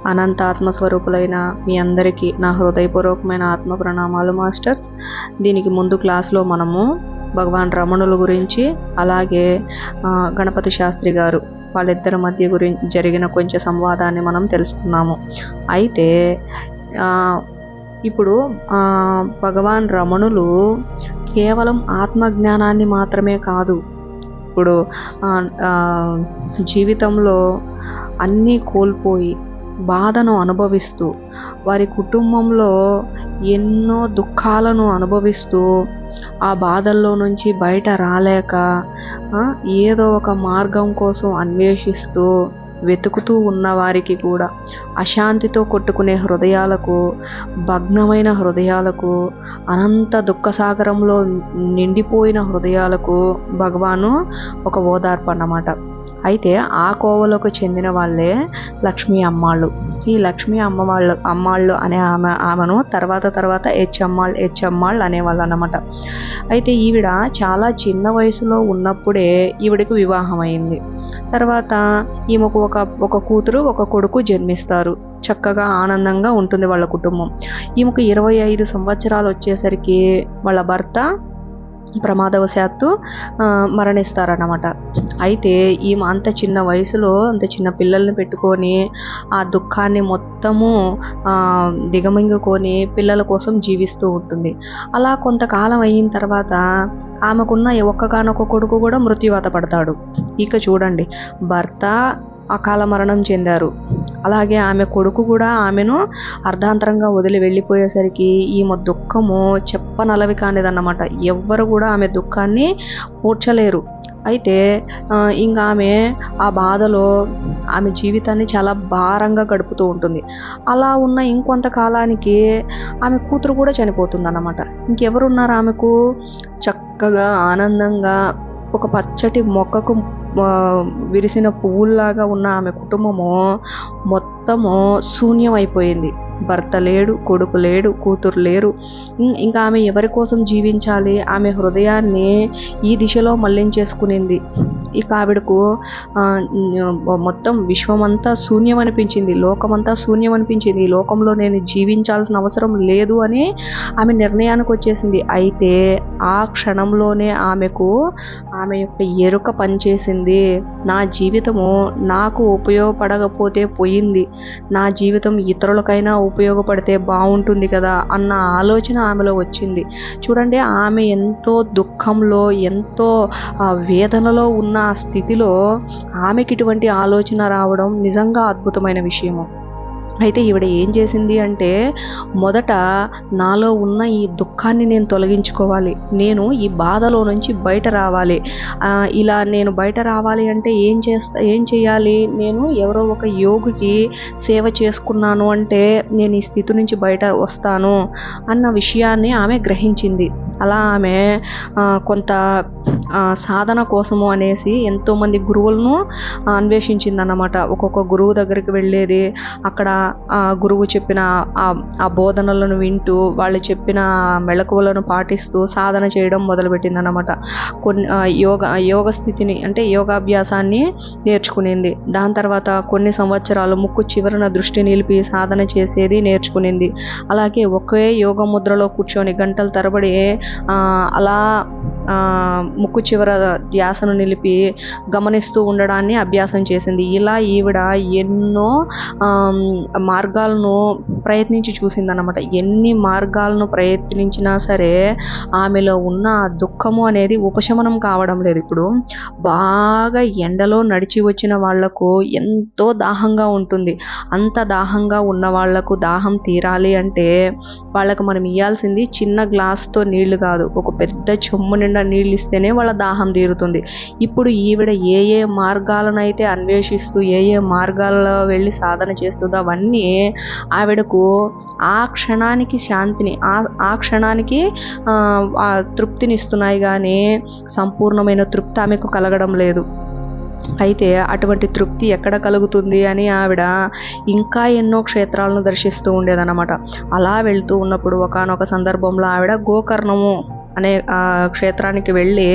అనంత ఆత్మస్వరూపులైన మీ అందరికీ నా హృదయపూర్వకమైన ఆత్మ ప్రణామాలు మాస్టర్స్. దీనికి ముందు క్లాస్లో మనము భగవాన్ రమణుల గురించి, అలాగే గణపతి శాస్త్రి గారు వాళ్ళిద్దరి మధ్య జరిగిన కొంచెం సంవాదాన్ని మనం తెలుసుకున్నాము. అయితే ఇప్పుడు భగవాన్ రమణులు కేవలం ఆత్మజ్ఞానాన్ని మాత్రమే కాదు, ఇప్పుడు జీవితంలో అన్నీ కోల్పోయి బాధను అనుభవిస్తూ, వారి కుటుంబంలో ఎన్నో దుఃఖాలను అనుభవిస్తూ, ఆ బాధల్లో నుంచి బయట రాలేక ఏదో ఒక మార్గం కోసం అన్వేషిస్తూ వెతుకుతూ ఉన్న వారికి కూడా, అశాంతితో కొట్టుకునే హృదయాలకు, భగ్నమైన హృదయాలకు, అనంత దుఃఖసాగరంలో నిండిపోయిన హృదయాలకు భగవాను ఒక ఓదార్పు అన్నమాట. అయితే ఆ కోవలకు చెందిన వాళ్ళే లక్ష్మీ అమ్మాళ్ళు. ఈ లక్ష్మీ అమ్మాళ్ళు అనే ఆమెను తర్వాత హెచ్చమ్మాళ్ళు అనేవాళ్ళు అన్నమాట. అయితే ఈవిడ చాలా చిన్న వయసులో ఉన్నప్పుడే ఈవిడికి వివాహం అయింది. తర్వాత ఈమెకు ఒక కూతురు ఒక కొడుకు జన్మిస్తారు. చక్కగా ఆనందంగా ఉంటుంది వాళ్ళ కుటుంబం. ఈమెకు 25 సంవత్సరాలు వచ్చేసరికి వాళ్ళ భర్త ప్రమాదవశాత్తు మరణిస్తారన్నమాట. అయితే ఈమె అంత చిన్న వయసులో అంత చిన్న పిల్లల్ని పెట్టుకొని ఆ దుఃఖాన్ని మొత్తము దిగమింగుకొని పిల్లల కోసం జీవిస్తూ ఉంటుంది. అలా కొంతకాలం అయిన తర్వాత ఆమెకున్న ఒక్కగానొక్క కొడుకు కూడా మృత్యువాత పడతాడు. ఇక చూడండి, భర్త అకాల మరణం చెందారు, అలాగే ఆమె కొడుకు కూడా ఆమెను అర్ధాంతరంగా వదిలి వెళ్ళిపోయేసరికి ఈమె దుఃఖము చెప్పనలవి కానిదన్నమాట. ఎవ్వరు కూడా ఆమె దుఃఖాన్ని పూడ్చలేరు. అయితే ఇంకా ఆమె ఆ బాధలో ఆమె జీవితాన్ని చాలా భారంగా గడుపుతూ ఉంటుంది. అలా ఉన్న ఇంకొంతకాలానికి ఆమె కూతురు కూడా చనిపోతుంది అన్నమాట. ఇంకెవరున్నారు ఆమెకు? చక్కగా ఆనందంగా ఒక పచ్చటి మొక్కకు విరిసిన పువ్వుల్లాగా ఉన్న ఆమె కుటుంబము మొత్తము శూన్యం అయిపోయింది. భర్త లేడు, కొడుకు లేడు, కూతురు లేరు. ఇంకా ఆమె ఎవరి కోసం జీవించాలి? ఆమె హృదయాన్ని ఈ దిశలో మళ్లించేసుకునింది. ఇక ఆవిడకు మొత్తం విశ్వమంతా శూన్యం అనిపించింది, లోకమంతా శూన్యం అనిపించింది. ఈ లోకంలో నేను జీవించాల్సిన అవసరం లేదు అని ఆమె నిర్ణయానికి వచ్చేసింది. అయితే ఆ క్షణంలోనే ఆమె యొక్క ఎరుక పనిచేసింది. నా జీవితము నాకు ఉపయోగపడకపోతే పోయింది, నా జీవితం ఇతరులకైనా ఉపయోగపడితే బాగుంటుంది కదా అన్న ఆలోచన ఆమెలో వచ్చింది. చూడండి, ఆమె ఎంతో దుఃఖంలో, ఎంతో వేదనలో ఉన్న స్థితిలో ఆమెకి ఇటువంటి ఆలోచన రావడం నిజంగా అద్భుతమైన విషయము. అయితే ఈవిడ ఏం చేసింది అంటే, మొదట నాలో ఉన్న ఈ దుఃఖాన్ని నేను తొలగించుకోవాలి, నేను ఈ బాధలో నుంచి బయట రావాలి. ఇలా నేను బయట రావాలి అంటే ఏం చేయాలి? నేను ఎవరో ఒక యోగికి సేవ చేసుకున్నాను అంటే నేను ఈ స్థితి నుంచి బయట వస్తాను అన్న విషయాన్ని ఆమె గ్రహించింది. అలా ఆమె కొంత సాధన కోసము అనేసి ఎంతోమంది గురువులను అన్వేషించిందన్నమాట. ఒక్కొక్క గురువు దగ్గరికి వెళ్ళేది. అక్కడ ఆ గురువు చెప్పిన ఆ బోధనలను వింటూ, వాళ్ళు చెప్పిన మెళకువలను పాటిస్తూ సాధన చేయడం మొదలుపెట్టిందన్నమాట. కొన్ని యోగ స్థితిని అంటే యోగాభ్యాసాన్ని నేర్చుకునింది. దాని తర్వాత కొన్ని సంవత్సరాలు ముక్కు చివరన దృష్టి నిలిపి సాధన చేసేది నేర్చుకునింది. అలాగే ఒకే యోగ ముద్రలో కూర్చొని గంటల తరబడి అలా ముక్కు చివర ధ్యాసను నిలిపి గమనిస్తూ ఉండడాన్ని అభ్యాసం చేసింది. ఇలా ఈవిడ ఎన్నో మార్గాలను ప్రయత్నించి చూసిందన్నమాట. ఎన్ని మార్గాలను ప్రయత్నించినా సరే ఆమెలో ఉన్న దుఃఖము అనేది ఉపశమనం కావడం లేదు. ఇప్పుడు బాగా ఎండలో నడిచి వచ్చిన వాళ్లకు ఎంతో దాహంగా ఉంటుంది. అంత దాహంగా ఉన్న వాళ్లకు దాహం తీరాలి అంటే వాళ్ళకు మనం ఇవ్వాల్సింది చిన్న గ్లాస్తో నీళ్లు కాదు, ఒక పెద్ద చెమ్ము నిండా నీళ్ళు ఇస్తేనే వాళ్ళ దాహం తీరుతుంది. ఇప్పుడు ఈవిడ ఏ మార్గాలనైతే అన్వేషిస్తూ ఏ మార్గాలలో వెళ్ళి సాధన చేస్తుందో అవన్నీ ఆవిడకు ఆ క్షణానికి శాంతిని, ఆ క్షణానికి తృప్తిని ఇస్తున్నాయి, కానీ సంపూర్ణమైన తృప్తి ఆమెకు కలగడం లేదు. అయితే అటువంటి తృప్తి ఎక్కడ కలుగుతుంది అని ఆవిడ ఇంకా ఎన్నో క్షేత్రాలను దర్శిస్తూ ఉండేదన్నమాట. అలా వెళ్తూ ఉన్నప్పుడు ఒకానొక సందర్భంలో ఆవిడ గోకర్ణము అనే క్షేత్రానికి వెళ్ళి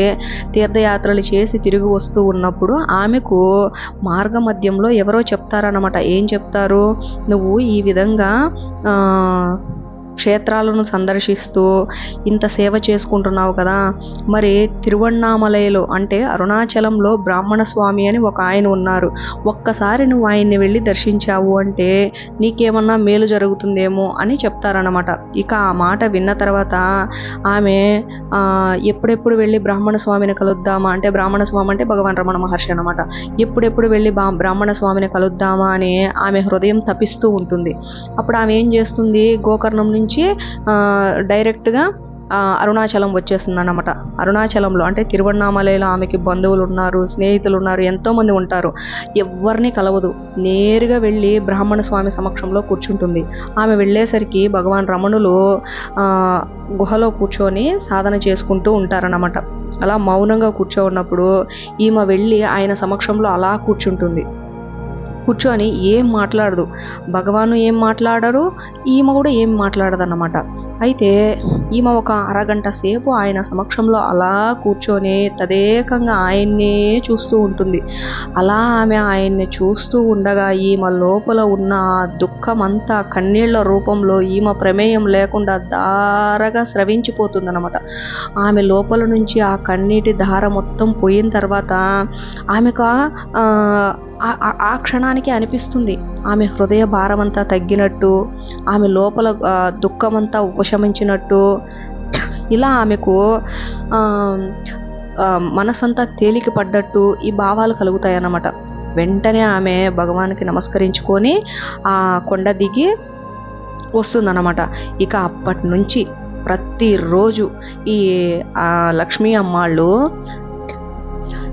తీర్థయాత్రలు చేసి తిరిగి వస్తూ ఉన్నప్పుడు ఆమెకు మార్గ మధ్యంలో ఎవరో చెప్తారన్నమాట. ఏం చెప్తారు? నువ్వు ఈ విధంగా క్షేత్రాలను సందర్శిస్తూ ఇంత సేవ చేసుకుంటున్నావు కదా, మరి తిరువణ్ణామలైలో అంటే అరుణాచలంలో బ్రాహ్మణ స్వామి అని ఒక ఆయన ఉన్నారు. ఒక్కసారి నువ్వు ఆయన్ని వెళ్ళి దర్శించావు అంటే నీకేమన్నా మేలు జరుగుతుందేమో అని చెప్తారన్నమాట. ఇక ఆ మాట విన్న తర్వాత ఆమె ఎప్పుడెప్పుడు వెళ్ళి బ్రాహ్మణ స్వామిని కలుద్దామా, అంటే బ్రాహ్మణ స్వామి అంటే భగవాన్ రమణ మహర్షి అనమాట. ఎప్పుడెప్పుడు వెళ్ళి బ్రాహ్మణ స్వామిని కలుద్దామా అని ఆమె హృదయం తపిస్తూ ఉంటుంది. అప్పుడు ఆమె ఏం చేస్తుంది? గోకర్ణం నుంచి డైరెక్ట్గా అరుణాచలం వచ్చేస్తుంది అన్నమాట. అరుణాచలంలో అంటే తిరువణ్ణామలైలో ఆమెకి బంధువులు ఉన్నారు, స్నేహితులు ఉన్నారు, ఎంతోమంది ఉంటారు. ఎవరిని కలవదు, నేరుగా వెళ్ళి బ్రాహ్మణ స్వామి సమక్షంలో కూర్చుంటుంది. ఆమె వెళ్ళేసరికి భగవాన్ రమణులు గుహలో కూర్చొని సాధన చేసుకుంటూ ఉంటారన్నమాట. అలా మౌనంగా కూర్చోన్నప్పుడు ఈమె వెళ్ళి ఆయన సమక్షంలో అలా కూర్చుంటుంది. కూర్చొని ఏం మాట్లాడదు, భగవాను ఏం మాట్లాడరు, ఈమె కూడా ఏం మాట్లాడదన్నమాట. అయితే ఈమె ఒక అరగంట సేపు ఆయన సమక్షంలో అలా కూర్చొని తదేకంగా ఆయన్నే చూస్తూ ఉంటుంది. అలా ఆమె ఆయన్ని చూస్తూ ఉండగా ఈమె లోపల ఉన్న ఆ దుఃఖం అంతా కన్నీళ్ల రూపంలో ఈమె ప్రమేయం లేకుండా ధారగా స్రవించిపోతుందన్నమాట. ఆమె లోపల నుంచి ఆ కన్నీటి ధార మొత్తం పోయిన తర్వాత ఆమెకు ఆ క్షణానికి అనిపిస్తుంది ఆమె హృదయ భారం అంతా తగ్గినట్టు, ఆమె లోపల దుఃఖమంతా ఉపశమించినట్టు. ఇలా ఆమెకు మనసంతా తేలిక పడ్డట్టు ఈ భావాలు కలుగుతాయి అన్నమాట. వెంటనే ఆమె భగవానికి నమస్కరించుకొని ఆ కొండ దిగి వస్తుందన్నమాట. ఇక అప్పటి నుంచి ప్రతిరోజు ఈ లక్ష్మీ అమ్మాళ్ళు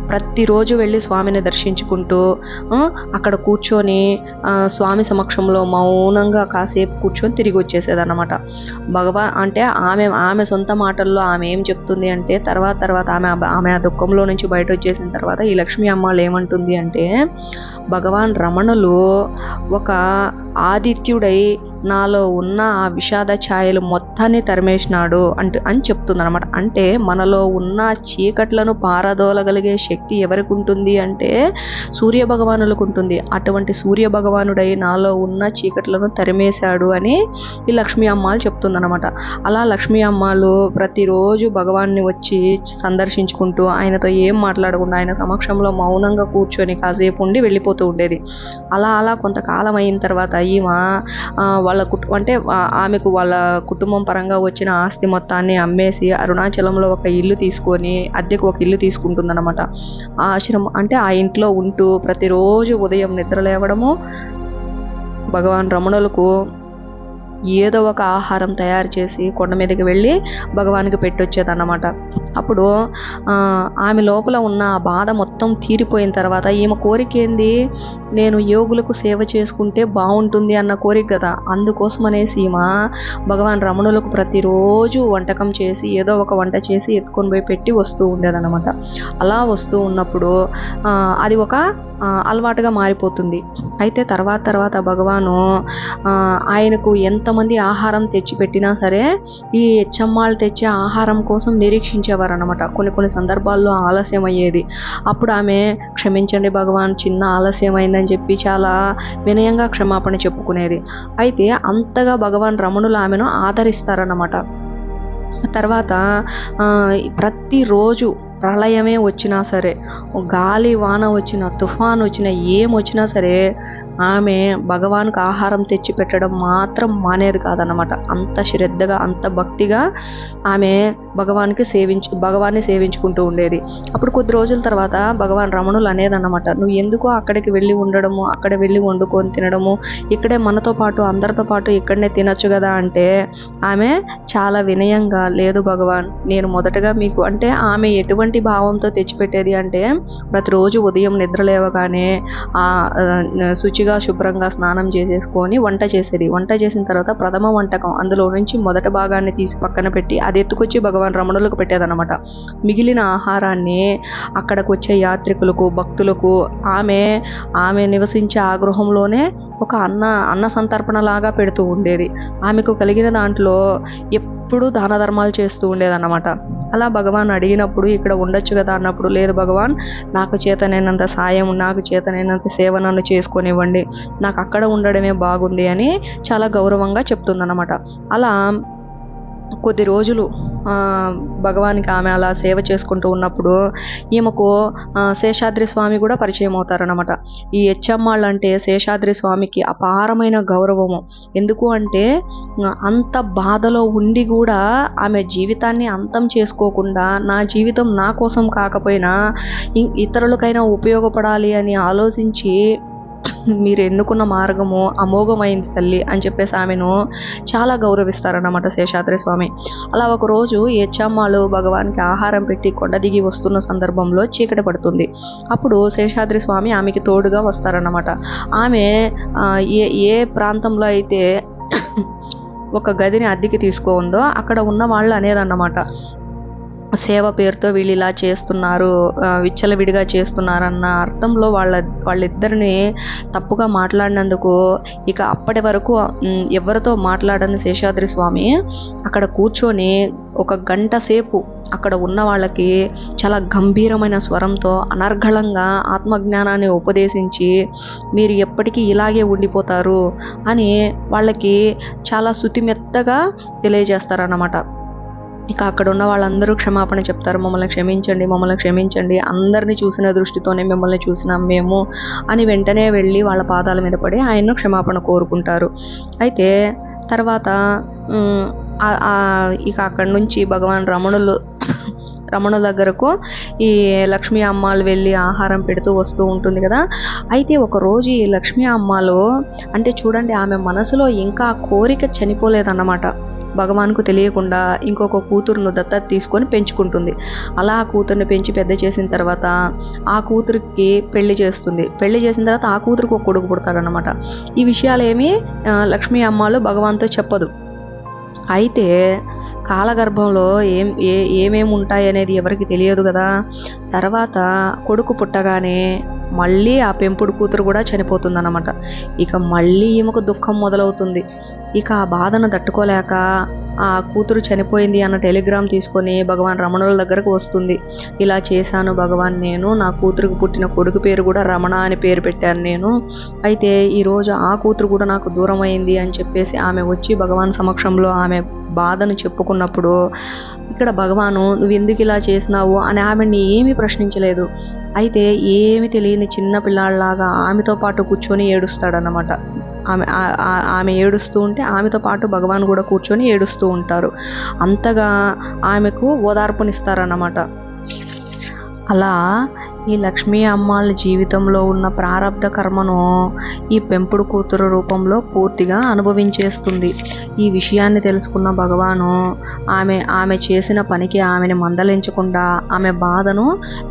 ప్రతిరోజు వెళ్ళి స్వామిని దర్శించుకుంటూ అక్కడ కూర్చొని స్వామి సమక్షంలో మౌనంగా కాసేపు కూర్చొని తిరిగి వచ్చేసేదన్నమాట. అంటే ఆమె సొంత మాటల్లో ఆమె ఏం చెప్తుంది అంటే తర్వాత ఆమె ఆ దుఃఖంలో నుంచి బయట వచ్చేసిన తర్వాత ఈ లక్ష్మీ అమ్మాళ్ళు ఏమంటుంది అంటే, భగవాన్ రమణులు ఒక ఆదిత్యుడై నాలో ఉన్న ఆ విషాద ఛాయలు మొత్తాన్ని తరిమేసినాడు అని చెప్తుందన్నమాట. అంటే మనలో ఉన్న చీకట్లను పారదోలగలిగే శక్తి ఎవరికి ఉంటుంది అంటే సూర్య భగవానులకు ఉంటుంది. అటువంటి సూర్య భగవానుడై నాలో ఉన్న చీకట్లను తరిమేశాడు అని ఈ లక్ష్మీ అమ్మాలు చెప్తుందన్నమాట. అలా లక్ష్మీ అమ్మాలు ప్రతిరోజు భగవాన్ని వచ్చి సందర్శించుకుంటూ ఆయనతో ఏం మాట్లాడకుండా ఆయన సమక్షంలో మౌనంగా కూర్చొని కాసేపు ఉండి వెళ్ళిపోతూ ఉండేది. అలా కొంతకాలం అయిన తర్వాత ఈమె ఆమెకు వాళ్ళ కుటుంబం పరంగా వచ్చిన ఆస్తి మొత్తాన్ని అమ్మేసి అరుణాచలంలో ఒక ఇల్లు తీసుకొని అద్దెకు ఒక ఇల్లు తీసుకుంటుందన్నమాట. ఆ ఆశ్రమం అంటే ఆ ఇంట్లో ఉంటూ ప్రతిరోజు ఉదయం నిద్ర లేవడము, భగవాన్ రమణులకు ఏదో ఒక ఆహారం తయారు చేసి కొండ మీదకి వెళ్ళి భగవానికి పెట్టొచ్చేదన్నమాట. అప్పుడు ఆమె లోపల ఉన్న ఆ బాధ మొత్తం తీరిపోయిన తర్వాత ఈమె కోరిక ఏంది, నేను యోగులకు సేవ చేసుకుంటే బాగుంటుంది అన్న కోరిక కదా. అందుకోసం అనేసి ఈమె భగవాన్ రమణులకు ప్రతిరోజు వంటకం చేసి ఏదో ఒక వంట చేసి ఎత్తుకొని పోయి పెట్టి వస్తూ ఉండేదన్నమాట. అలా వస్తూ ఉన్నప్పుడు అది ఒక అలవాటుగా మారిపోతుంది. అయితే తర్వాత భగవాను ఆయనకు ఎంతమంది ఆహారం తెచ్చిపెట్టినా సరే ఈ హెచ్చమ్మాళ్ళు తెచ్చే ఆహారం కోసం నిరీక్షించేవారు అన్నమాట. కొన్ని సందర్భాల్లో ఆలస్యం అయ్యేది. అప్పుడు ఆమె క్షమించండి భగవాన్, చిన్న ఆలస్యం అయిందని చెప్పి చాలా వినయంగా క్షమాపణ చెప్పుకునేది. అయితే అంతగా భగవాన్ రమణులు ఆమెను ఆదరిస్తారన్నమాట. తర్వాత ప్రతిరోజు ప్రళయమే వచ్చినా సరే, గాలి వాన వచ్చినా, తుఫాన్ వచ్చినా, ఏమొచ్చినా సరే ఆమె భగవాన్కి ఆహారం తెచ్చి పెట్టడం మాత్రం మానేది కాదన్నమాట. అంత శ్రద్ధగా అంత భక్తిగా ఆమె భగవాన్ని సేవించుకుంటూ ఉండేది. అప్పుడు కొద్ది రోజుల తర్వాత భగవాన్ రమణులు అనేదన్నమాట, నువ్వు ఎందుకో అక్కడికి వెళ్ళి ఉండడము, అక్కడ వెళ్ళి వండుకొని తినడము, ఇక్కడే మనతో పాటు అందరితో పాటు ఇక్కడనే తినొచ్చు కదా అంటే ఆమె చాలా వినయంగా, లేదు భగవాన్, నేను మొదటగా మీకు అంటే ఆమె ఎటువంటి భావంతో తెచ్చిపెట్టేది అంటే ప్రతిరోజు ఉదయం నిద్ర లేవగానే శుచిగా శుభ్రంగా స్నానం చేసేసుకొని వంట చేసేది. వంట చేసిన తర్వాత ప్రథమ వంటకం అందులో నుంచి మొదటి భాగాన్ని తీసి పక్కన పెట్టి అది ఎత్తుకొచ్చి భగవాన్ రమణులకు పెట్టేదన్నమాట. మిగిలిన ఆహారాన్ని అక్కడికి వచ్చే యాత్రికులకు, భక్తులకు ఆమె నివసించే ఆ గృహంలోనే ఒక అన్న సంతర్పణ లాగా పెడుతూ ఉండేది. ఆమెకు కలిగిన దాంట్లో ఎప్పుడూ దాన ధర్మాలు చేస్తూ ఉండేదన్నమాట. అలా భగవాన్ అడిగినప్పుడు ఇక్కడ ఉండొచ్చు కదా అన్నప్పుడు, లేదు భగవాన్, నాకు చేతనైనంత సాయం, నాకు చేతనైనంత సేవ నన్ను చేసుకొనివ్వండి, నాకు అక్కడ ఉండడమే బాగుంది అని చాలా గౌరవంగా చెప్తుందన్నమాట. అలా కొద్ది రోజులు భగవానికి ఆమె అలా సేవ చేసుకుంటూ ఉన్నప్పుడు ఈమెకు శేషాద్రి స్వామి కూడా పరిచయం అవుతారన్నమాట. ఈ హెచ్చమ్మాళ్ళు అంటే శేషాద్రి స్వామికి అపారమైన గౌరవము. ఎందుకు అంటే అంత బాధలో ఉండి కూడా ఆమె జీవితాన్ని అంతం చేసుకోకుండా, నా జీవితం నా కోసం కాకపోయినా ఇతరులకైనా ఉపయోగపడాలి అని ఆలోచించి, మీరు ఎన్నుకున్న మార్గము అమోఘమైంది తల్లి అని చెప్పేసి ఆమెను చాలా గౌరవిస్తారన్నమాట శేషాద్రి స్వామి. అలా ఒకరోజు హెచ్చమ్మాళ్ళు భగవాన్కి ఆహారం పెట్టి కొండ దిగి వస్తున్న సందర్భంలో చీకటి పడుతుంది. అప్పుడు శేషాద్రి స్వామి ఆమెకి తోడుగా వస్తారన్నమాట. ఆమె ఏ ప్రాంతంలో అయితే ఒక గదిని అద్దెకి తీసుకోందో అక్కడ ఉన్న వాళ్ళు అనేదన్నమాట, సేవ పేరుతో వీళ్ళు ఇలా చేస్తున్నారు, విచ్చలవిడిగా చేస్తున్నారన్న అర్థంలో వాళ్ళిద్దరిని తప్పుగా మాట్లాడినందుకు ఇక అప్పటి వరకు ఎవరితో మాట్లాడని శేషాద్రి స్వామి అక్కడ కూర్చొని 1 గంట సేపు అక్కడ ఉన్న వాళ్ళకి చాలా గంభీరమైన స్వరంతో అనర్గళంగా ఆత్మజ్ఞానాన్ని ఉపదేశించి, మీరు ఎప్పటికీ ఇలాగే ఉండిపోతారు అని వాళ్ళకి చాలా శుతిమెత్తగా తెలియజేస్తారన్నమాట. ఇక అక్కడ ఉన్న వాళ్ళందరూ క్షమాపణ చెప్తారు, మమ్మల్ని క్షమించండి, మమ్మల్ని క్షమించండి, అందరినీ చూసిన దృష్టితోనే మిమ్మల్ని చూసినాం మేము అని వెంటనే వెళ్ళి వాళ్ళ పాదాల మీద పడి ఆయన్ను క్షమాపణ కోరుకుంటారు. అయితే తర్వాత ఇక అక్కడి నుంచి భగవాన్ రమణుల దగ్గరకు ఈ లక్ష్మీ అమ్మాళ్ళు వెళ్ళి ఆహారం పెడుతూ వస్తూ ఉంటుంది కదా. అయితే ఒకరోజు ఈ లక్ష్మీ అమ్మాళ్ళు అంటే చూడండి, ఆమె మనసులో ఇంకా ఆ కోరిక చనిపోలేదన్నమాట. భగవాన్కు తెలియకుండా ఇంకొక కూతురును దత్తత తీసుకొని పెంచుకుంటుంది. అలా ఆ కూతుర్ని పెంచి పెద్ద చేసిన తర్వాత ఆ కూతురికి పెళ్లి చేస్తుంది. పెళ్లి చేసిన తర్వాత ఆ కూతురికి ఒక కొడుకు పుడతాడనమాట. ఈ విషయాలు ఏమీ లక్ష్మీ అమ్మాళ్ళు భగవాన్తో చెప్పదు. అయితే కాలగర్భంలో ఏమేమి ఉంటాయి అనేది ఎవరికి తెలియదు కదా. తర్వాత కొడుకు పుట్టగానే మళ్ళీ ఆ పెంపుడు కూతురు కూడా చనిపోతుందన్నమాట. ఇక మళ్ళీ ఈమెకు దుఃఖం మొదలవుతుంది. ఇక ఆ బాధను తట్టుకోలేక ఆ కూతురు చనిపోయింది అన్న టెలిగ్రామ్ తీసుకొని భగవాన్ రమణుల దగ్గరకు వస్తుంది. ఇలా చేశాను భగవాన్, నేను నా కూతురుకు పుట్టిన కొడుకు పేరు కూడా రమణ అని పేరు పెట్టాను నేను. అయితే ఈరోజు ఆ కూతురు కూడా నాకు దూరం అయింది అని చెప్పేసి ఆమె వచ్చి భగవాన్ సమక్షంలో ఆమె బాధను చెప్పుకున్నప్పుడు ఇక్కడ భగవాను నువ్వు ఎందుకు ఇలా చేసినావు అని ఆమెని ఏమీ ప్రశ్నించలేదు. అయితే ఏమి తెలియని చిన్న పిల్లాడిలాగా ఆమెతో పాటు కూర్చొని ఏడుస్తాడన్నమాట. ఆమె ఏడుస్తూ ఉంటే ఆమెతో పాటు భగవాన్ కూడా కూర్చొని ఏడుస్తూ ఉంటారు. అంతగా ఆమెకు ఓదార్పునిస్తారన్నమాట. అలా ఈ లక్ష్మీ అమ్మాళ్ళ జీవితంలో ఉన్న ప్రారబ్ధ కర్మను ఈ పెంపుడు కూతురు రూపంలో పూర్తిగా అనుభవించేస్తుంది. ఈ విషయాన్ని తెలుసుకున్న భగవాను ఆమె చేసిన పనికి ఆమెను మందలించకుండా ఆమె బాధను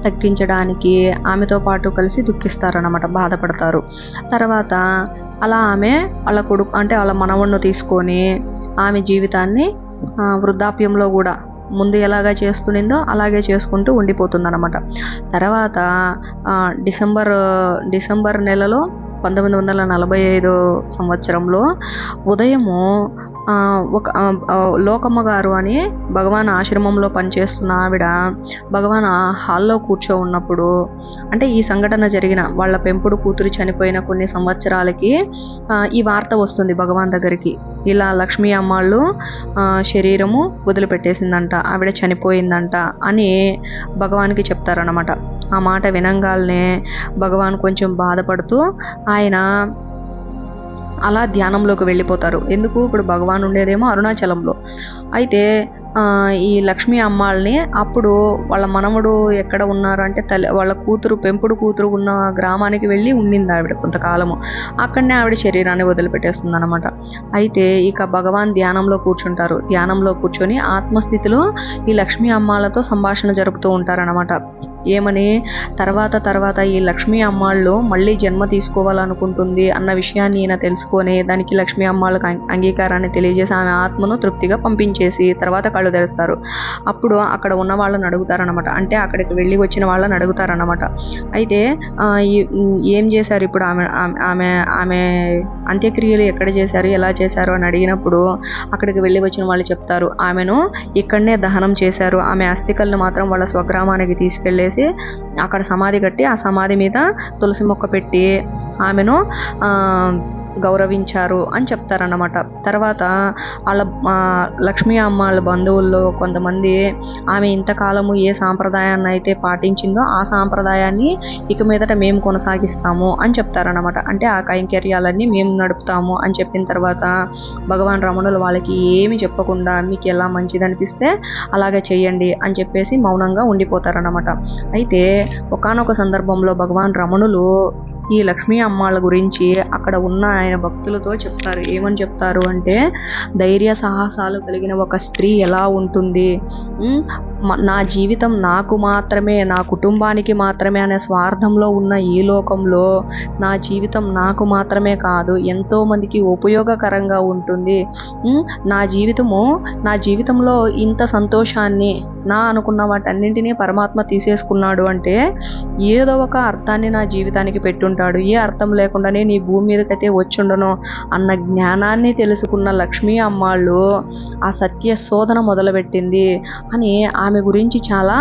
తగ్గించడానికి ఆమెతో పాటు కలిసి దుఃఖిస్తారన్నమాట, బాధపడతారు. తర్వాత అలా ఆమె వాళ్ళ కొడుకు అంటే వాళ్ళ మనవణ్ణి తీసుకొని ఆమె జీవితాన్ని వృద్ధాప్యంలో కూడా ముందు ఎలాగా చేస్తుందో అలాగే చేసుకుంటూ ఉండిపోతుందన్నమాట. తర్వాత డిసెంబర్ నెలలో 1945 సంవత్సరంలో ఉదయము ఒక లోకమ్మ గారు అని భగవాన్ ఆశ్రమంలో పనిచేస్తున్న ఆవిడ భగవాన్ హాల్లో కూర్చో ఉన్నప్పుడు, అంటే ఈ సంఘటన జరిగిన వాళ్ళ పెంపుడు కూతురు చనిపోయిన కొన్ని సంవత్సరాలకి ఈ వార్త వస్తుంది భగవాన్ దగ్గరికి. ఇలా లక్ష్మీ అమ్మాళ్ళు శరీరము వదిలిపెట్టేసిందంట, ఆవిడ చనిపోయిందంట అని భగవాన్కి చెప్తారనమాట. ఆ మాట వినంగానే భగవాన్ కొంచెం బాధపడుతూ ఆయన అలా ధ్యానంలోకి వెళ్ళిపోతారు. ఎందుకు, ఇప్పుడు భగవాన్ ఉండేదేమో అరుణాచలంలో. అయితే ఈ లక్ష్మీ అమ్మాళ్ళని అప్పుడు వాళ్ళ మనవడు ఎక్కడ ఉన్నారు అంటే వాళ్ళ కూతురు పెంపుడు కూతురు ఉన్న గ్రామానికి వెళ్ళి ఉండింది ఆవిడ కొంతకాలము. అక్కడనే ఆవిడ శరీరాన్ని వదిలిపెట్టేస్తుంది అనమాట. అయితే ఇక భగవాన్ ధ్యానంలో కూర్చుంటారు. ధ్యానంలో కూర్చొని ఆత్మస్థితిలో ఈ లక్ష్మీ అమ్మాళ్ళతో సంభాషణ జరుపుతూ ఉంటారనమాట. ఏమని, తర్వాత ఈ లక్ష్మీ అమ్మాళ్ళు మళ్ళీ జన్మ తీసుకోవాలనుకుంటుంది అన్న విషయాన్ని ఈయన తెలుసుకొని దానికి లక్ష్మీ అమ్మాళ్ళకు అంగీకారాన్ని తెలియజేసి ఆమె ఆత్మను తృప్తిగా పంపించేసి తర్వాత కళ్ళు తెరుస్తారు. అప్పుడు అక్కడ ఉన్న వాళ్ళని అడుగుతారనమాట. అంటే అక్కడికి వెళ్ళి వచ్చిన వాళ్ళని అడుగుతారనమాట. అయితే ఏం చేశారు ఇప్పుడు ఆమె ఆమె ఆమె అంత్యక్రియలు ఎక్కడ చేశారు, ఎలా చేశారు అని అడిగినప్పుడు అక్కడికి వెళ్ళి వచ్చిన వాళ్ళు చెప్తారు, ఆమెను ఇక్కడనే దహనం చేశారు. ఆమె అస్థికలను మాత్రం వాళ్ళ స్వగ్రామానికి తీసుకెళ్ళేసి అక్కడ సమాధి కట్టి ఆ సమాధి మీద తులసి మొక్క పెట్టి ఆమెను గౌరవించారు అని చెప్తారన్నమాట. తర్వాత వాళ్ళ లక్ష్మీ అమ్మ వాళ్ళ బంధువుల్లో కొంతమంది ఆమె ఇంతకాలము ఏ సాంప్రదాయాన్ని అయితే పాటించిందో ఆ సాంప్రదాయాన్ని ఇక మీదట మేము కొనసాగిస్తాము అని చెప్తారన్నమాట. అంటే ఆ కైంకర్యాలన్నీ మేము నడుపుతాము అని చెప్పిన తర్వాత భగవాన్ రమణులు వాళ్ళకి ఏమి చెప్పకుండా మీకు ఎలా మంచిది అనిపిస్తే అలాగే చెయ్యండి అని చెప్పేసి మౌనంగా ఉండిపోతారన్నమాట. అయితే ఒకానొక సందర్భంలో భగవాన్ రమణులు ఈ లక్ష్మీ అమ్మాళ్ళ గురించి అక్కడ ఉన్న ఆయన భక్తులతో చెప్తారు. ఏమని చెప్తారు అంటే, ధైర్య సాహసాలు కలిగిన ఒక స్త్రీ ఎలా ఉంటుంది, నా జీవితం నాకు మాత్రమే, నా కుటుంబానికి మాత్రమే అనే స్వార్థంలో ఉన్న ఈ లోకంలో నా జీవితం నాకు మాత్రమే కాదు ఎంతోమందికి ఉపయోగకరంగా ఉంటుంది. నా జీవితంలో ఇంత సంతోషాన్ని, నా అనుకున్న వాటన్నింటినీ పరమాత్మ తీసేసుకున్నాడు అంటే ఏదో ఒక అర్థాన్ని నా జీవితానికి పెట్టుంటాడు. ఏ అర్థం లేకుండానే నీ భూమి మీదకైతే వచ్చుండను అన్న జ్ఞానాన్ని తెలుసుకున్న లక్ష్మీ అమ్మాళ్ళు ఆ సత్య శోధన మొదలుపెట్టింది అని ఆమె గురించి చాలా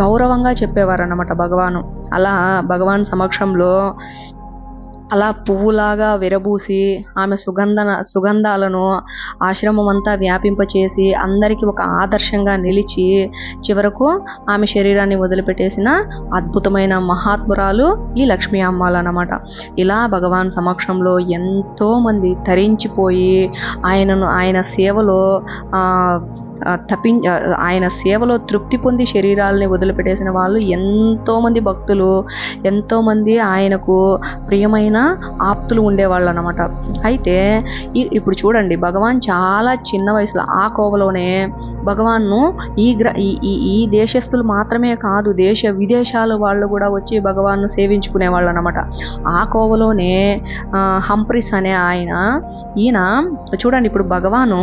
గౌరవంగా చెప్పేవారు అన్నమాట భగవాను. అలా భగవాన్ సమక్షంలో అలా పువ్వులాగా విరబూసి ఆమె సుగంధాలను ఆశ్రమం అంతా వ్యాపింపచేసి అందరికీ ఒక ఆదర్శంగా నిలిచి చివరకు ఆమె శరీరాన్ని వదిలిపెట్టేసిన అద్భుతమైన మహాత్మురాలు ఈ లక్ష్మీ అమ్మాళ్ళు అన్నమాట. ఇలా భగవాన్ సమక్షంలో ఎంతోమంది తరించిపోయి ఆయన సేవలో ఆయన సేవలో తృప్తి పొంది శరీరాలని వదిలిపెట్టేసిన వాళ్ళు ఎంతోమంది భక్తులు, ఎంతోమంది ఆయనకు ప్రియమైన ఆప్తులు ఉండేవాళ్ళు అన్నమాట. అయితే ఇప్పుడు చూడండి, భగవాన్ చాలా చిన్న వయసులో ఆ కోవలోనే భగవాన్ను ఈ దేశస్తులు మాత్రమే కాదు, దేశ విదేశాల వాళ్ళు కూడా వచ్చి భగవాన్ను సేవించుకునే వాళ్ళు అన్నమాట. ఆ కోవలోనే హంప్రిస్ అనే ఈయన చూడండి, ఇప్పుడు భగవాను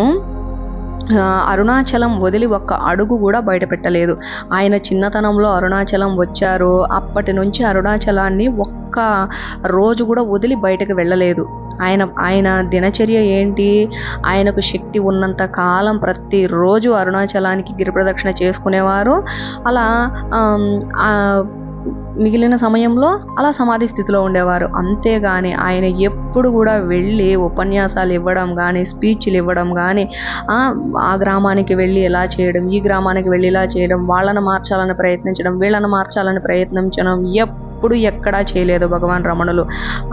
అరుణాచలం వదిలి ఒక్క అడుగు కూడా బయట పెట్టలేదు. ఆయన చిన్నతనంలో అరుణాచలం వచ్చారు, అప్పటి నుంచి అరుణాచలాన్ని ఒక్క రోజు కూడా వదిలి బయటకు వెళ్ళలేదు. ఆయన దినచర్య ఏంటి, ఆయనకు శక్తి ఉన్నంత కాలం ప్రతిరోజు అరుణాచలానికి గిరిప్రదక్షిణ చేసుకునేవారు. అలా మిగిలిన సమయంలో అలా సమాధి స్థితిలో ఉండేవారు. అంతేగాని ఆయన ఎప్పుడు కూడా వెళ్ళి ఉపన్యాసాలు ఇవ్వడం కానీ, స్పీచ్లు ఇవ్వడం కానీ, ఆ గ్రామానికి వెళ్ళి ఎలా చేయడం, ఈ గ్రామానికి వెళ్ళి ఇలా చేయడం, వాళ్ళని మార్చాలని ప్రయత్నించడం, వీళ్ళని మార్చాలని ప్రయత్నించడం ఎప్పుడు ఎక్కడా చేయలేదు భగవాన్ రమణులు.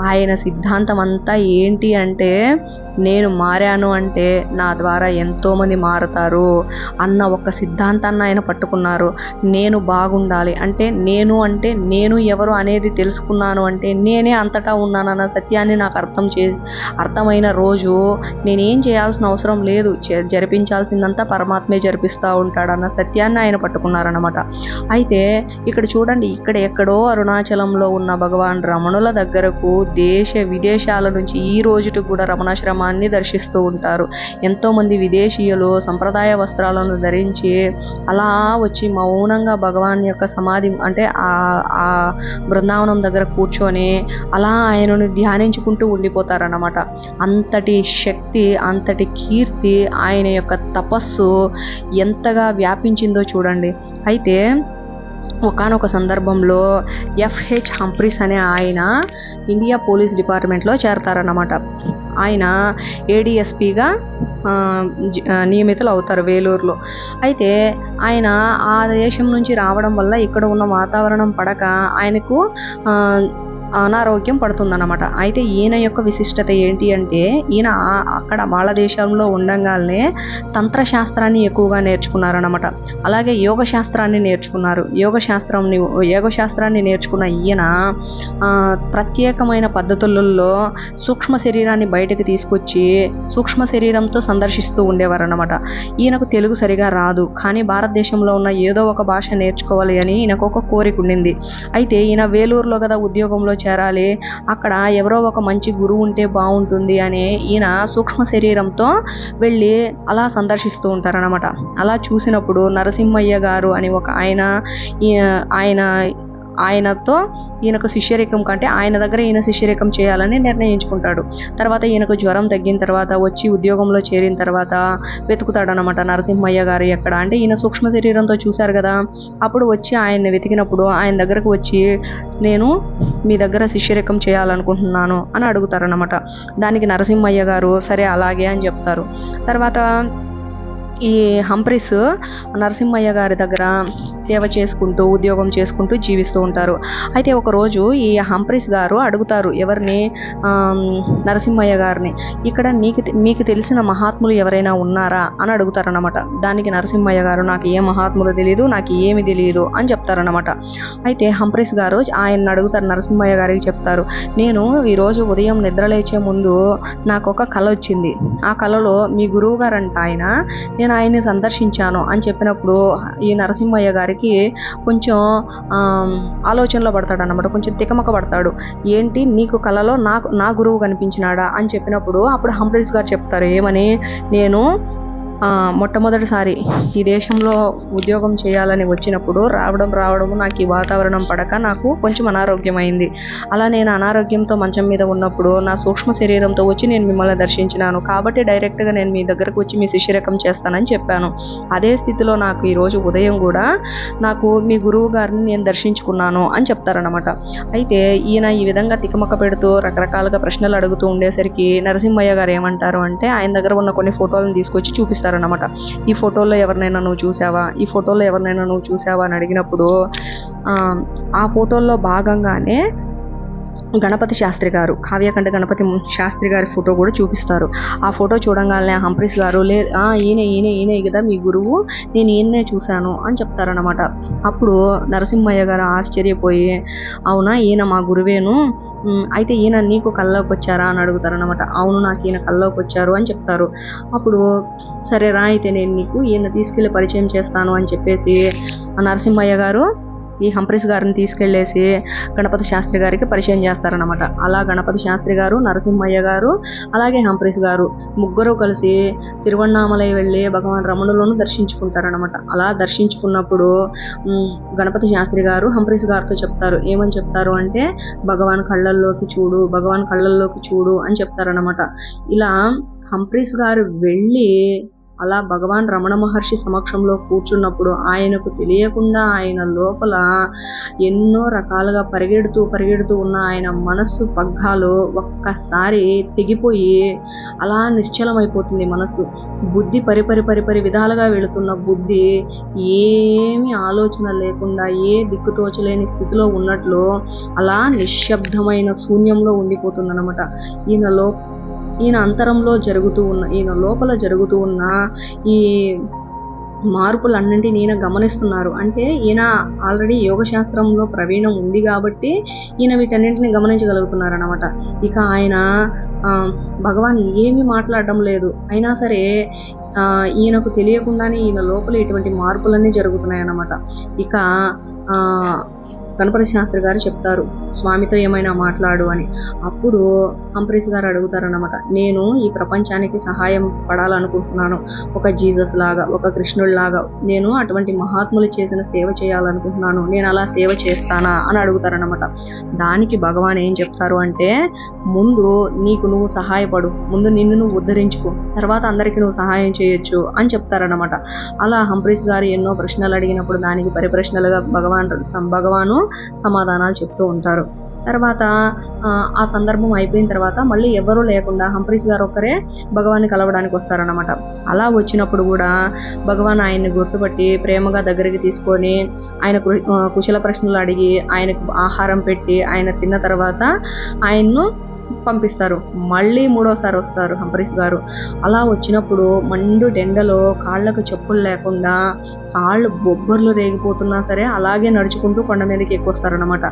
ఆయన సిద్ధాంతం అంతా ఏంటి అంటే, నేను మారాను అంటే నా ద్వారా ఎంతోమంది మారుతారు అన్న ఒక సిద్ధాంతాన్ని ఆయన పట్టుకున్నారు. నేను బాగుండాలి అంటే నేను ఎవరు అనేది తెలుసుకున్నాను అంటే నేనే అంతటా ఉన్నానన్న సత్యాన్ని నాకు అర్థమైన రోజు నేనేం చేయాల్సిన అవసరం లేదు, జరిపించాల్సిందంతా పరమాత్మే జరిపిస్తూ ఉంటాడన్న సత్యాన్ని ఆయన పట్టుకున్నారన్నమాట. అయితే ఇక్కడ చూడండి, ఎక్కడో అరుణాచలంలో ఉన్న భగవాన్ రమణుల దగ్గరకు దేశ విదేశాల నుంచి ఈ రోజుకి కూడా రమణాశ్రమాన్ని దర్శిస్తూ ఉంటారు. ఎంతోమంది విదేశీయులు సంప్రదాయ వస్త్రాలను ధరించి అలా వచ్చి మౌనంగా భగవాన్ యొక్క సమాధి అంటే ఆ బృందావనం దగ్గర కూర్చొని అలా ఆయనను ధ్యానించుకుంటూ ఉండిపోతారన్నమాట. అంతటి శక్తి, అంతటి కీర్తి, ఆయన యొక్క తపస్సు ఎంతగా వ్యాపించిందో చూడండి. అయితే ఒకానొక సందర్భంలో ఎఫ్హెచ్ హంప్రీస్ అనే ఆయన ఇండియా పోలీస్ డిపార్ట్మెంట్లో చేరతారన్నమాట. ఆయన ఏడిఎస్పిగా నియమితులు అవుతారు వేలూరులో. అయితే ఆయన ఆ దేశం నుంచి రావడం వల్ల ఇక్కడ ఉన్న వాతావరణం పడక ఆయనకు అనారోగ్యం పడుతుందన్నమాట. అయితే ఈయన యొక్క విశిష్టత ఏంటి అంటే, ఈయన అక్కడ వాళ్ళ దేశంలో ఉండంగానే తంత్రశాస్త్రాన్ని ఎక్కువగా నేర్చుకున్నారన్నమాట. అలాగే యోగ శాస్త్రాన్ని నేర్చుకున్నారు. యోగ శాస్త్రాన్ని నేర్చుకున్న ఈయన ప్రత్యేకమైన పద్ధతులలో సూక్ష్మ శరీరాన్ని బయటకు తీసుకొచ్చి సూక్ష్మ శరీరంతో సందర్శిస్తూ ఉండేవారు అన్నమాట. ఈయనకు తెలుగు సరిగా రాదు, కానీ భారతదేశంలో ఉన్న ఏదో ఒక భాష నేర్చుకోవాలి అని ఈయనకు ఒక కోరిక ఉండింది. అయితే ఈయన వేలూరులో కదా ఉద్యోగంలో చేరాలి, అక్కడ ఎవరో ఒక మంచి గురువు ఉంటే బాగుంటుంది అని ఈయన సూక్ష్మ శరీరంతో వెళ్ళి అలా సందర్శిస్తూ ఉంటారనమాట. అలా చూసినప్పుడు నరసింహయ్య గారు అని ఒక ఆయన ఆయనతో ఈయనకు శిష్యరికం కంటే ఆయన దగ్గర ఈయన శిష్యరికం చేయాలని నిర్ణయించుకుంటాడు. తర్వాత ఈయనకు జ్వరం తగ్గిన తర్వాత వచ్చి ఉద్యోగంలో చేరిన తర్వాత వెతుకుతాడనమాట నరసింహయ్య గారు ఎక్కడ అంటే, ఈయన సూక్ష్మ శరీరంతో చూశారు కదా, అప్పుడు వచ్చి ఆయన్ని వెతికినప్పుడు ఆయన దగ్గరకు వచ్చి నేను మీ దగ్గర శిష్యరికం చేయాలనుకుంటున్నాను అని అడుగుతారనమాట. దానికి నరసింహయ్య గారు సరే అలాగే అని చెప్తారు. తర్వాత ఈ హంప్రీస్ నరసింహయ్య గారి దగ్గర సేవ చేసుకుంటూ ఉద్యోగం చేసుకుంటూ జీవిస్తూ ఉంటారు. అయితే ఒకరోజు ఈ హంప్రీస్ గారు అడుగుతారు ఎవరిని, నరసింహయ్య గారిని, ఇక్కడ మీకు తెలిసిన మహాత్ములు ఎవరైనా ఉన్నారా అని అడుగుతారనమాట. దానికి నరసింహయ్య గారు నాకు ఏ మహాత్ములు తెలియదు, నాకు ఏమి తెలియదు అని చెప్తారనమాట. అయితే హంప్రీస్ గారు ఆయన అడుగుతారు, నరసింహయ్య గారికి చెప్తారు, నేను ఈరోజు ఉదయం నిద్రలేచే ముందు నాకు ఒక కళ వచ్చింది, ఆ కళలో మీ గురువు గారంట నేను ఆయన్ని సందర్శించాను అని చెప్పినప్పుడు ఈ నరసింహయ్య గారికి కొంచెం ఆలోచనలో పడతాడు అన్నమాట, కొంచెం తికమక పడతాడు. ఏంటి నీకు కళలో నా గురువు కనిపించినాడా అని చెప్పినప్పుడు అప్పుడు హంప్రీస్ గారు చెప్తారు ఏమని, నేను మొట్టమొదటిసారి ఈ దేశంలో ఉద్యోగం చేయాలని వచ్చినప్పుడు రావడము నాకు ఈ వాతావరణం పడక నాకు కొంచెం అనారోగ్యమైంది. అలా నేను అనారోగ్యంతో మంచం మీద ఉన్నప్పుడు నా సూక్ష్మ శరీరంతో వచ్చి నేను మిమ్మల్ని దర్శించినాను, కాబట్టి డైరెక్ట్గా నేను మీ దగ్గరకు వచ్చి మీ శిష్యరకం చేస్తానని చెప్పాను. అదే స్థితిలో నాకు ఈరోజు ఉదయం కూడా నాకు మీ గురువు గారిని నేను దర్శించుకున్నాను అని చెప్తారనమాట. అయితే ఈయన ఈ విధంగా తికమక పెడుతూ రకరకాలుగా ప్రశ్నలు అడుగుతూ ఉండేసరికి నరసింహయ్య గారు ఏమంటారు అంటే, ఆయన దగ్గర ఉన్న కొన్ని ఫోటోలను తీసుకొచ్చి చూపిస్తారనమాట. ఈ ఫోటోల్లో ఎవరినైనా నువ్వు చూసావా అని అడిగినప్పుడు ఆ ఫోటోల్లో భాగంగానే గణపతి శాస్త్రి గారు, కావ్యకంఠ గణపతి శాస్త్రి గారి ఫోటో కూడా చూపిస్తారు. ఆ ఫోటో చూడంగానే హంప్రీస్ గారు ఈయనే కదా మీ గురువు, నేను ఈయన్నే చూశాను అని చెప్తారనమాట. అప్పుడు నరసింహయ్య గారు ఆశ్చర్యపోయి, అవునా ఈయన మా గురువేను, అయితే ఈయన నీకు కల్లోకి వచ్చారా అని అడుగుతారనమాట. అవును నాకు ఈయన కల్లోకి వచ్చారు అని చెప్తారు. అప్పుడు సరేరా అయితే నేను నీకు ఈయన తీసుకెళ్ళి పరిచయం చేస్తాను అని చెప్పేసి నరసింహయ్య గారు ఈ హంప్రీస్ గారిని తీసుకెళ్ళేసి గణపతి శాస్త్రి గారికి పరిచయం చేస్తారనమాట. అలా గణపతి శాస్త్రి గారు, నరసింహయ్య గారు, అలాగే హంప్రీస్ గారు ముగ్గురు కలిసి తిరువణ్ణామలై వెళ్ళి భగవాన్ రమణులను దర్శించుకుంటారనమాట. అలా దర్శించుకున్నప్పుడు గణపతి శాస్త్రి గారు హంప్రీస్ గారితో చెప్తారు, ఏమని చెప్తారు అంటే, భగవాన్ కళ్ళల్లోకి చూడు అని చెప్తారనమాట. ఇలా హంప్రీస్ గారు వెళ్ళి అలా భగవాన్ రమణ మహర్షి సమక్షంలో కూర్చున్నప్పుడు ఆయనకు తెలియకుండా ఆయన లోపల ఎన్నో రకాలుగా పరిగెడుతూ ఉన్న ఆయన మనస్సు పగ్గాలు ఒక్కసారి తెగిపోయి అలా నిశ్చలమైపోతుంది. మనస్సు బుద్ధి పరిపరి విధాలుగా వెళుతున్న బుద్ధి ఏమీ ఆలోచన లేకుండా ఏ దిక్కుతోచలేని స్థితిలో ఉన్నట్లు అలా నిశ్శబ్దమైన శూన్యంలో ఉండిపోతుందన్నమాట. ఈయన అంతరంలో ఈయన లోపల జరుగుతూ ఉన్న ఈ మార్పులన్నింటినీ ఈయన గమనిస్తున్నారు. అంటే ఈయన ఆల్రెడీ యోగశాస్త్రంలో ప్రవీణం ఉంది కాబట్టి ఈయన వీటన్నింటిని గమనించగలుగుతున్నారు అన్నమాట. ఇక ఆయన భగవాన్ ఏమీ మాట్లాడడం లేదు, అయినా సరే ఈయనకు తెలియకుండానే ఈయన లోపల ఇటువంటి మార్పులన్నీ జరుగుతున్నాయి అన్నమాట. ఇక గణపతి శాస్త్రి గారు చెప్తారు, స్వామితో ఏమైనా మాట్లాడు అని. అప్పుడు హంప్రీస్ గారు అడుగుతారన్నమాట, నేను ఈ ప్రపంచానికి సహాయం పడాలనుకుంటున్నాను, ఒక జీసస్ లాగా, ఒక కృష్ణుడిలాగా నేను అటువంటి మహాత్ములు చేసిన సేవ చేయాలనుకుంటున్నాను, నేను అలా సేవ చేస్తానా అని అడుగుతారన్నమాట. దానికి భగవాన్ ఏం చెప్తారు అంటే, ముందు నీకు నువ్వు సహాయపడు, ముందు నిన్ను నువ్వు ఉద్ధరించుకో, తర్వాత అందరికీ నువ్వు సహాయం చేయొచ్చు అని చెప్తారన్నమాట. అలా హంప్రీస్ గారు ఎన్నో ప్రశ్నలు అడిగినప్పుడు దానికి పరిప్రశ్నలుగా భగవాను సమాధానాలు చెప్తూ ఉంటారు. తర్వాత ఆ సందర్భం అయిపోయిన తర్వాత మళ్ళీ ఎవరూ లేకుండా హంప్రీస్ గారు ఒక్కరే భగవాన్ని కలవడానికి వస్తారన్నమాట. అలా వచ్చినప్పుడు కూడా భగవాన్ ఆయన్ని గుర్తుపట్టి ప్రేమగా దగ్గరికి తీసుకొని ఆయన కుశల ప్రశ్నలు అడిగి ఆయనకు ఆహారం పెట్టి ఆయన తిన్న తర్వాత ఆయన్ను పంపిస్తారు. మళ్ళీ మూడోసారి వస్తారు హంప్రీస్ గారు. అలా వచ్చినప్పుడు మండు ఎండలో కాళ్ళకు చెప్పులు లేకుండా కాళ్ళు బొబ్బర్లు రేగిపోతున్నా సరే అలాగే నడుచుకుంటూ కొండ మీదకి ఎక్కొస్తారనమాట.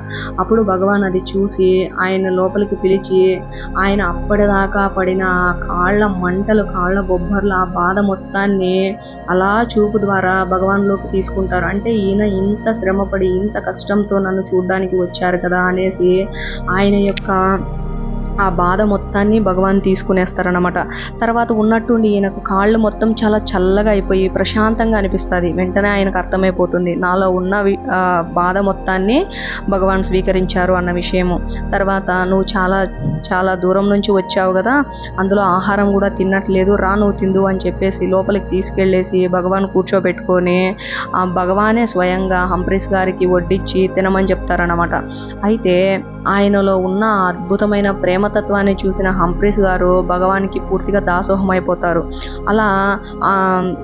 అప్పుడు భగవాన్ అది చూసి ఆయన లోపలికి పిలిచి ఆయన అప్పటిదాకా పడిన ఆ కాళ్ళ మంటలు, కాళ్ళ బొబ్బర్లు, ఆ బాధ మొత్తాన్ని అలా చూపు ద్వారా భగవాన్లోకి తీసుకుంటారు. అంటే ఈయన ఇంత శ్రమపడి ఇంత కష్టంతో నన్ను చూడ్డానికి వచ్చారు కదా అనేసి ఆయన యొక్క ఆ బాధ మొత్తాన్ని భగవాన్ తీసుకునేస్తారనమాట. తర్వాత ఉన్నట్టుండి ఈయనకు కాళ్ళు మొత్తం చాలా చల్లగా అయిపోయి ప్రశాంతంగా అనిపిస్తుంది. వెంటనే ఆయనకు అర్థమైపోతుంది నాలో ఉన్న బాధ మొత్తాన్ని భగవాన్ స్వీకరించారు అన్న విషయము. తర్వాత నువ్వు చాలా చాలా దూరం నుంచి వచ్చావు కదా, అందులో ఆహారం కూడా తిన్నట్లేదు, రా నువ్వు తిందు అని చెప్పేసి లోపలికి తీసుకెళ్ళేసి భగవాన్ కూర్చోబెట్టుకొని ఆ భగవానే స్వయంగా హంప్రీస్ గారికి వడ్డించి తినమని చెప్తారనమాట. అయితే ఆయనలో ఉన్న అద్భుతమైన ప్రేమతత్వాన్ని చూసిన హంప్రీస్ గారు భగవానికి పూర్తిగా దాసోహం అయిపోతారు. అలా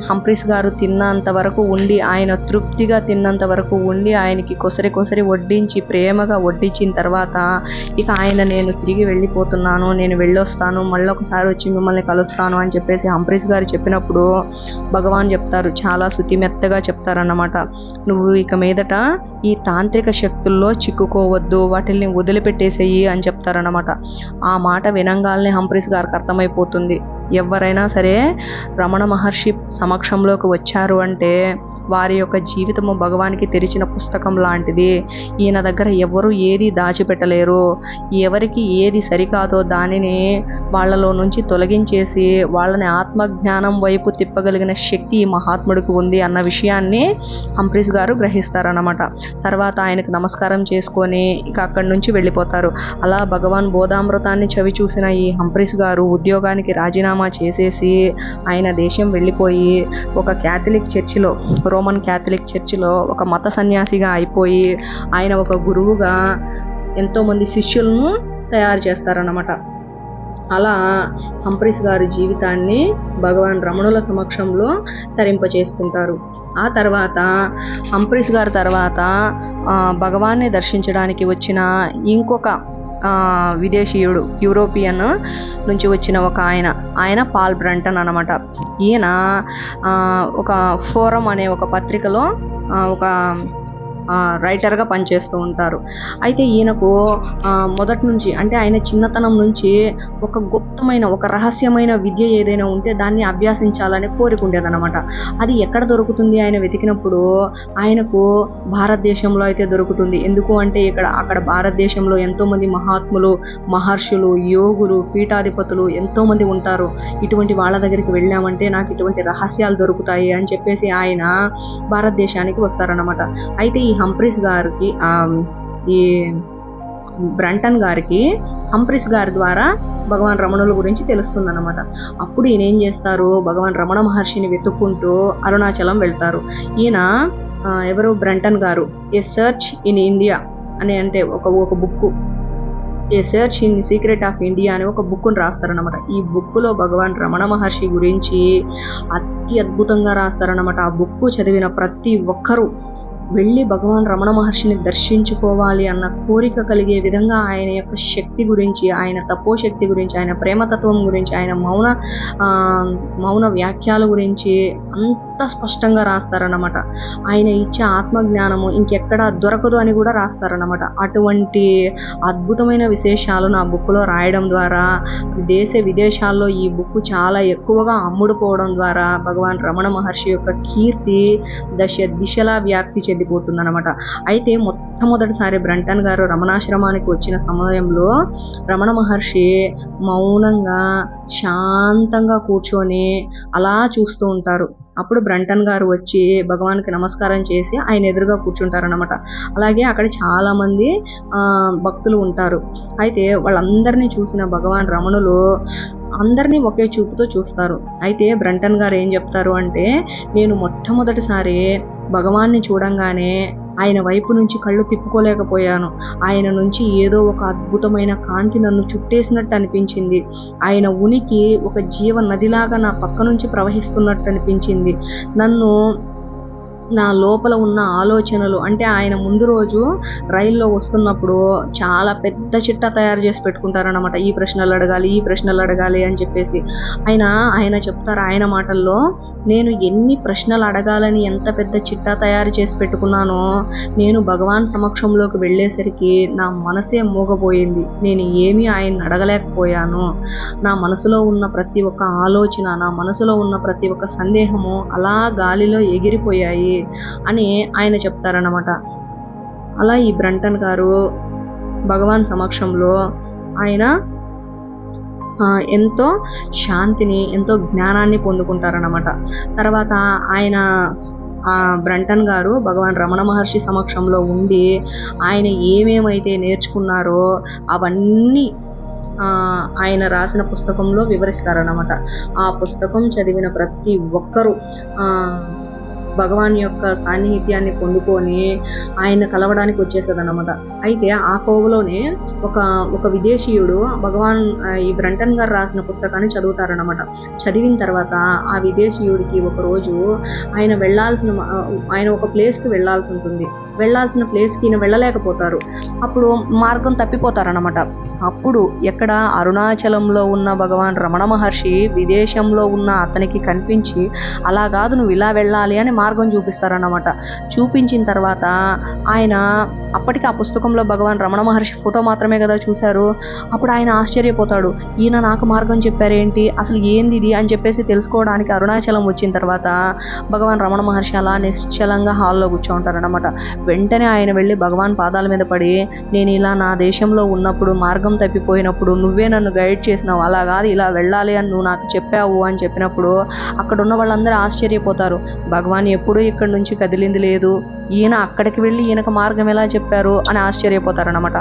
హంప్రీస్ గారు తిన్నంత వరకు ఉండి, ఆయన తృప్తిగా తిన్నంత వరకు ఉండి ఆయనకి కొసరి వడ్డించి ప్రేమగా వడ్డించిన తర్వాత ఇక ఆయన నేను తిరిగి వెళ్ళిపోతున్నాను, నేను వెళ్ళొస్తాను, మళ్ళీ ఒకసారి వచ్చి మిమ్మల్ని కలుస్తాను అని చెప్పేసి హంప్రీస్ గారు చెప్పినప్పుడు భగవాన్ చెప్తారు, చాలా శుతిమెత్తగా చెప్తారన్నమాట. నువ్వు ఇక మీదట ఈ తాంత్రిక శక్తుల్లో చిక్కుకోవద్దు, వాటిల్ని వదిలిపెట్టేసేయి అని చెప్తారన్నమాట. ఆ మాట వినంగానే హంప్రీస్ గారికి అర్థమైపోతుంది, ఎవరైనా సరే రమణ మహర్షి సమక్షంలోకి వచ్చారు అంటే వారి యొక్క జీవితము భగవానికి తెరిచిన పుస్తకం లాంటిది. ఈయన దగ్గర ఎవరు ఏది దాచిపెట్టలేరు. ఎవరికి ఏది సరికాదో దానిని వాళ్ళలో నుంచి తొలగించేసి వాళ్ళని ఆత్మజ్ఞానం వైపు తిప్పగలిగిన శక్తి ఈ మహాత్ముడికి ఉంది అన్న విషయాన్ని హంప్రీస్ గారు గ్రహిస్తారన్నమాట. తర్వాత ఆయనకు నమస్కారం చేసుకొని ఇక అక్కడి నుంచి వెళ్ళిపోతారు. అలా భగవాన్ బోధామృతాన్ని చవి చూసిన ఈ హంప్రీస్ గారు ఉద్యోగానికి రాజీనామా చేసేసి ఆయన దేశం వెళ్ళిపోయి ఒక క్యాథలిక్ చర్చిలో, రోమన్ క్యాథలిక్ చర్చిలో ఒక మత సన్యాసిగా అయిపోయి ఆయన ఒక గురువుగా ఎంతోమంది శిష్యులను తయారు చేస్తారన్నమాట. అలా హంప్రీస్ గారి జీవితాన్ని భగవాన్ రమణుల సమక్షంలో తరింపచేసుకుంటారు. ఆ తర్వాత హంప్రీస్ గారి తర్వాత భగవాన్ని దర్శించడానికి వచ్చిన ఇంకొక విదేశీయుడు, యూరోపియన్ నుంచి వచ్చిన ఒక ఆయన పాల్ బ్రంటన్ అన్నమాట. ఈయన ఒక ఫోరం అనే ఒక పత్రికలో ఒక రైటర్గా పనిచేస్తూ ఉంటారు. అయితే ఈయనకు మొదటి నుంచి, అంటే ఆయన చిన్నతనం నుంచి ఒక గుప్తమైన, ఒక రహస్యమైన విద్య ఏదైనా ఉంటే దాన్ని అభ్యాసించాలనే కోరిక ఉండేదన్నమాట. అది ఎక్కడ దొరుకుతుంది ఆయన వెతికినప్పుడు ఆయనకు భారతదేశంలో అయితే దొరుకుతుంది. ఎందుకు అంటే అక్కడ భారతదేశంలో ఎంతోమంది మహాత్ములు, మహర్షులు, యోగులు, పీఠాధిపతులు ఎంతోమంది ఉంటారు. ఇటువంటి వాళ్ళ దగ్గరికి వెళ్ళామంటే నాకు ఇటువంటి రహస్యాలు దొరుకుతాయి అని చెప్పేసి ఆయన భారతదేశానికి వస్తారన్నమాట. అయితే ఈ హంప్రీస్ గారికి, ఈ బ్రంటన్ గారికి హంప్రీస్ గారి ద్వారా భగవాన్ రమణుల గురించి తెలుస్తుందన్నమాట. అప్పుడు ఈయన ఏం చేస్తారు, భగవాన్ రమణ మహర్షిని వెతుక్కుంటూ అరుణాచలం వెళ్తారు. ఈయన ఎవరు, బ్రంటన్ గారు ఏ సర్చ్ ఇన్ ఇండియా అని, అంటే ఒక book, A search in secret of India అనే ఒక బుక్ను రాస్తారనమాట. ఈ బుక్లో భగవాన్ రమణ మహర్షి గురించి అద్భుతంగా రాస్తారనమాట. ఆ బుక్ చదివిన ప్రతి ఒక్కరూ వెళ్ళి భగవాన్ రమణ మహర్షిని దర్శించుకోవాలి అన్న కోరిక కలిగే విధంగా ఆయన యొక్క శక్తి గురించి, ఆయన తపోశక్తి గురించి, ఆయన ప్రేమతత్వం గురించి, ఆయన మౌన వ్యాఖ్యల గురించి అంత స్పష్టంగా రాస్తారన్నమాట. ఆయన ఇచ్చే ఆత్మజ్ఞానము ఇంకెక్కడ దొరకదు అని కూడా రాస్తారన్నమాట. అటువంటి అద్భుతమైన విశేషాలు నా బుక్లో రాయడం ద్వారా దేశ విదేశాల్లో ఈ బుక్ చాలా ఎక్కువగా అమ్ముడుపోవడం ద్వారా భగవాన్ రమణ మహర్షి యొక్క కీర్తి దిశలా వ్యాప్తి చెందిపోతుందన్నమాట. అయితే మొట్టమొదటిసారి బ్రంటన్ గారు రమణాశ్రమానికి వచ్చిన సమయంలో రమణ మహర్షి మౌనంగా శాంతంగా కూర్చొని అలా చూస్తూ ఉంటారు. అప్పుడు బ్రంటన్ గారు వచ్చి భగవాన్కి నమస్కారం చేసి ఆయన ఎదురుగా కూర్చుంటారనమాట. అలాగే అక్కడ చాలామంది భక్తులు ఉంటారు. అయితే వాళ్ళందరినీ చూసిన భగవాన్ రమణులు అందరినీ ఒకే చూపుతో చూస్తారు. అయితే బ్రంటన్ గారు ఏం చెప్తారు అంటే, నేను మొట్టమొదటిసారి భగవాన్ని చూడంగానే ఆయన వైపు నుంచి కళ్ళు తిప్పుకోలేకపోయాను. ఆయన నుంచి ఏదో ఒక అద్భుతమైన కాంతి నన్ను చుట్టేసినట్టు అనిపించింది. ఆయన ఉనికి ఒక జీవ నదిలాగా నా పక్క నుంచి ప్రవహిస్తున్నట్టు అనిపించింది. నన్ను నా లోపల ఉన్న ఆలోచనలు అంటే ఆయన ముందు రోజు రైల్లో వస్తున్నప్పుడు చాలా పెద్ద చిట్టా తయారు చేసి పెట్టుకుంటారన్నమాట. ఈ ప్రశ్నలు అడగాలి, ఈ ప్రశ్నలు అడగాలి అని చెప్పేసి. ఆయన చెప్తారు ఆయన మాటల్లో, నేను ఎన్ని ప్రశ్నలు అడగాలని ఎంత పెద్ద చిట్టా తయారు చేసి పెట్టుకున్నానో, నేను భగవాన్ సమక్షంలోకి వెళ్ళేసరికి నా మనసే మూగపోయింది. నేను ఏమీ ఆయన్ని అడగలేకపోయాను. నా మనసులో ఉన్న ప్రతి ఒక్క ఆలోచన, నా మనసులో ఉన్న ప్రతి ఒక్క సందేహము అలా గాలిలో ఎగిరిపోయాయి అని ఆయన చెప్తారన్నమాట. అలా ఈ బ్రంటన్ గారు భగవాన్ సమక్షంలో ఆయన ఎంతో శాంతిని, ఎంతో జ్ఞానాన్ని పొందుకుంటారన్నమాట. తర్వాత ఆయన బ్రంటన్ గారు భగవాన్ రమణ మహర్షి సమక్షంలో ఉండి ఆయన ఏమేమైతే నేర్చుకున్నారో అవన్నీ ఆయన రాసిన పుస్తకంలో వివరిస్తారన్నమాట. ఆ పుస్తకం చదివిన ప్రతి ఒక్కరూ భగవాన్ యొక్క సాన్నిహిత్యాన్ని పొందుకొని ఆయన కలవడానికి వచ్చేసేదన్నమాట. అయితే ఆ కోవలోనే ఒక విదేశీయుడు భగవాన్ ఈ బ్రంటన్ గారు రాసిన పుస్తకాన్ని చదువుతారన్నమాట. చదివిన తర్వాత ఆ విదేశీయుడికి ఒకరోజు ఆయన ఒక ప్లేస్కి వెళ్ళాల్సి ఉంటుంది. వెళ్ళాల్సిన ప్లేస్కి ఈయన వెళ్ళలేకపోతారు. అప్పుడు మార్గం తప్పిపోతారన్నమాట. అప్పుడు ఎక్కడ అరుణాచలంలో ఉన్న భగవాన్ రమణ మహర్షి విదేశంలో ఉన్న అతనికి కనిపించి, అలా కాదు నువ్వు ఇలా వెళ్ళాలి అని మార్గం చూపిస్తారన్నమాట. చూపించిన తర్వాత ఆయన అప్పటికి ఆ పుస్తకంలో భగవాన్ రమణ మహర్షి ఫోటో మాత్రమే కదా చూశారు. అప్పుడు ఆయన ఆశ్చర్యపోతాడు, ఈయన నాకు మార్గం చెప్పారేంటి, అసలు ఏంది ఇది అని చెప్పేసి తెలుసుకోవడానికి అరుణాచలం వచ్చిన తర్వాత భగవాన్ రమణ మహర్షి అలా నిశ్చలంగా హాల్లో కూర్చోంటారన్నమాట. వెంటనే ఆయన వెళ్ళి భగవాన్ పాదాల మీద పడి, నేను ఇలా నా దేశంలో ఉన్నప్పుడు మార్గం తప్పిపోయినప్పుడు నువ్వే నన్ను గైడ్ చేసినావు, అలా కాదు ఇలా వెళ్ళాలి అని నువ్వు నాకు చెప్పావు అని చెప్పినప్పుడు అక్కడ ఉన్న వాళ్ళందరూ ఆశ్చర్యపోతారు. భగవాన్ ఎప్పుడూ ఇక్కడి నుంచి కదిలింది లేదు, ఈయన అక్కడికి వెళ్ళి ఈయనకు మార్గం ఎలా చెప్పారు అని ఆశ్చర్యపోతారన్నమాట.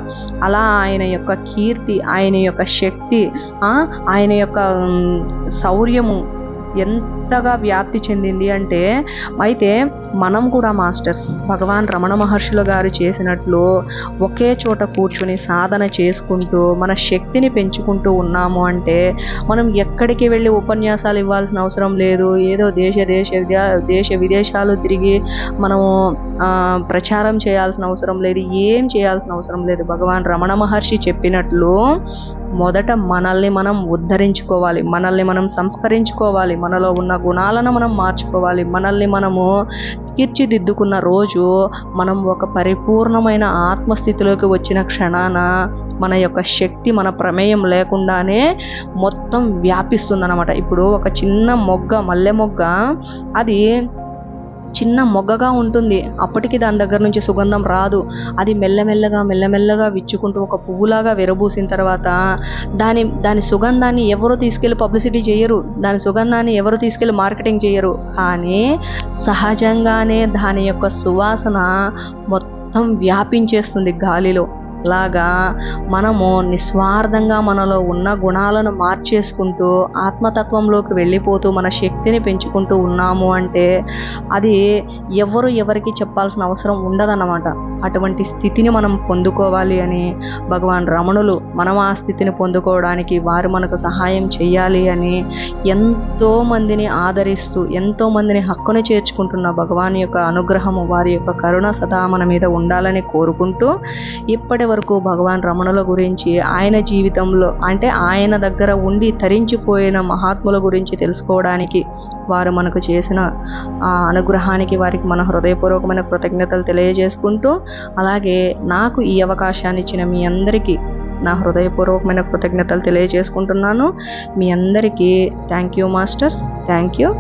అలా ఆయన యొక్క కీర్తి, ఆయన యొక్క శక్తి, ఆయన యొక్క శౌర్యము ఎంతగా వ్యాప్తి చెందింది అంటే, అయితే మనం కూడా మాస్టర్స్ భగవాన్ రమణ మహర్షుల గారు చేసినట్లు ఒకే చోట కూర్చుని సాధన చేసుకుంటూ మన శక్తిని పెంచుకుంటూ ఉన్నాము అంటే మనం ఎక్కడికి వెళ్ళి ఉపన్యాసాలు ఇవ్వాల్సిన అవసరం లేదు. ఏదో దేశ విదేశాలు తిరిగి మనము ప్రచారం చేయాల్సిన అవసరం లేదు, ఏం చేయాల్సిన అవసరం లేదు. భగవాన్ రమణ మహర్షి చెప్పినట్లు మొదట మనల్ని మనం ఉద్ధరించుకోవాలి, మనల్ని మనం సంస్కరించుకోవాలి, మనలో ఉన్న గుణాలను మనం మార్చుకోవాలి. మనల్ని మనము తీర్చిదిద్దుకున్న రోజు మనం ఒక పరిపూర్ణమైన ఆత్మస్థితిలోకి వచ్చిన క్షణాన మన యొక్క శక్తి మన ప్రమేయం లేకుండానే మొత్తం వ్యాపిస్తుందన్నమాట. ఇప్పుడు ఒక చిన్న మల్లె మొగ్గ అది చిన్న మొగ్గగా ఉంటుంది, అప్పటికి దాని దగ్గర నుంచి సుగంధం రాదు. అది మెల్లమెల్లగా విచ్చుకుంటూ ఒక పువ్వులాగా విరబూసిన తర్వాత దాని సుగంధాన్ని ఎవరు తీసుకెళ్ళి పబ్లిసిటీ చేయరు, దాని సుగంధాన్ని ఎవరు తీసుకెళ్ళి మార్కెటింగ్ చేయరు. కానీ సహజంగానే దాని యొక్క సువాసన మొత్తం వ్యాపించేస్తుంది గాలిలో. లాగా మనము నిస్వార్థంగా మనలో ఉన్న గుణాలను మార్చేసుకుంటూ ఆత్మతత్వంలోకి వెళ్ళిపోతూ మన శక్తిని పెంచుకుంటూ ఉన్నాము అంటే అది ఎవరికి చెప్పాల్సిన అవసరం ఉండదన్నమాట. అటువంటి స్థితిని మనం పొందుకోవాలి అని భగవాన్ రమణులు మనం ఆ స్థితిని పొందుకోవడానికి వారు మనకు సహాయం చేయాలి అని ఎంతో మందిని ఆదరిస్తూ ఎంతో మందిని హక్కును చేర్చుకుంటున్న భగవాన్ యొక్క అనుగ్రహము, వారి యొక్క కరుణ సదా మన మీద ఉండాలని కోరుకుంటూ ఇప్పటి వరకు భగవాన్ రమణుల గురించి, ఆయన జీవితంలో అంటే ఆయన దగ్గర ఉండి తరించిపోయిన మహాత్ముల గురించి తెలుసుకోవడానికి, వారు మనకు చేసిన ఆ అనుగ్రహానికి వారికి మన హృదయపూర్వకమైన కృతజ్ఞతలు తెలియజేసుకుంటూ, అలాగే నాకు ఈ అవకాశాన్ని ఇచ్చిన మీ అందరికీ నా హృదయపూర్వకమైన కృతజ్ఞతలు తెలియజేసుకుంటున్నాను. మీ అందరికీ thank you masters, thank you.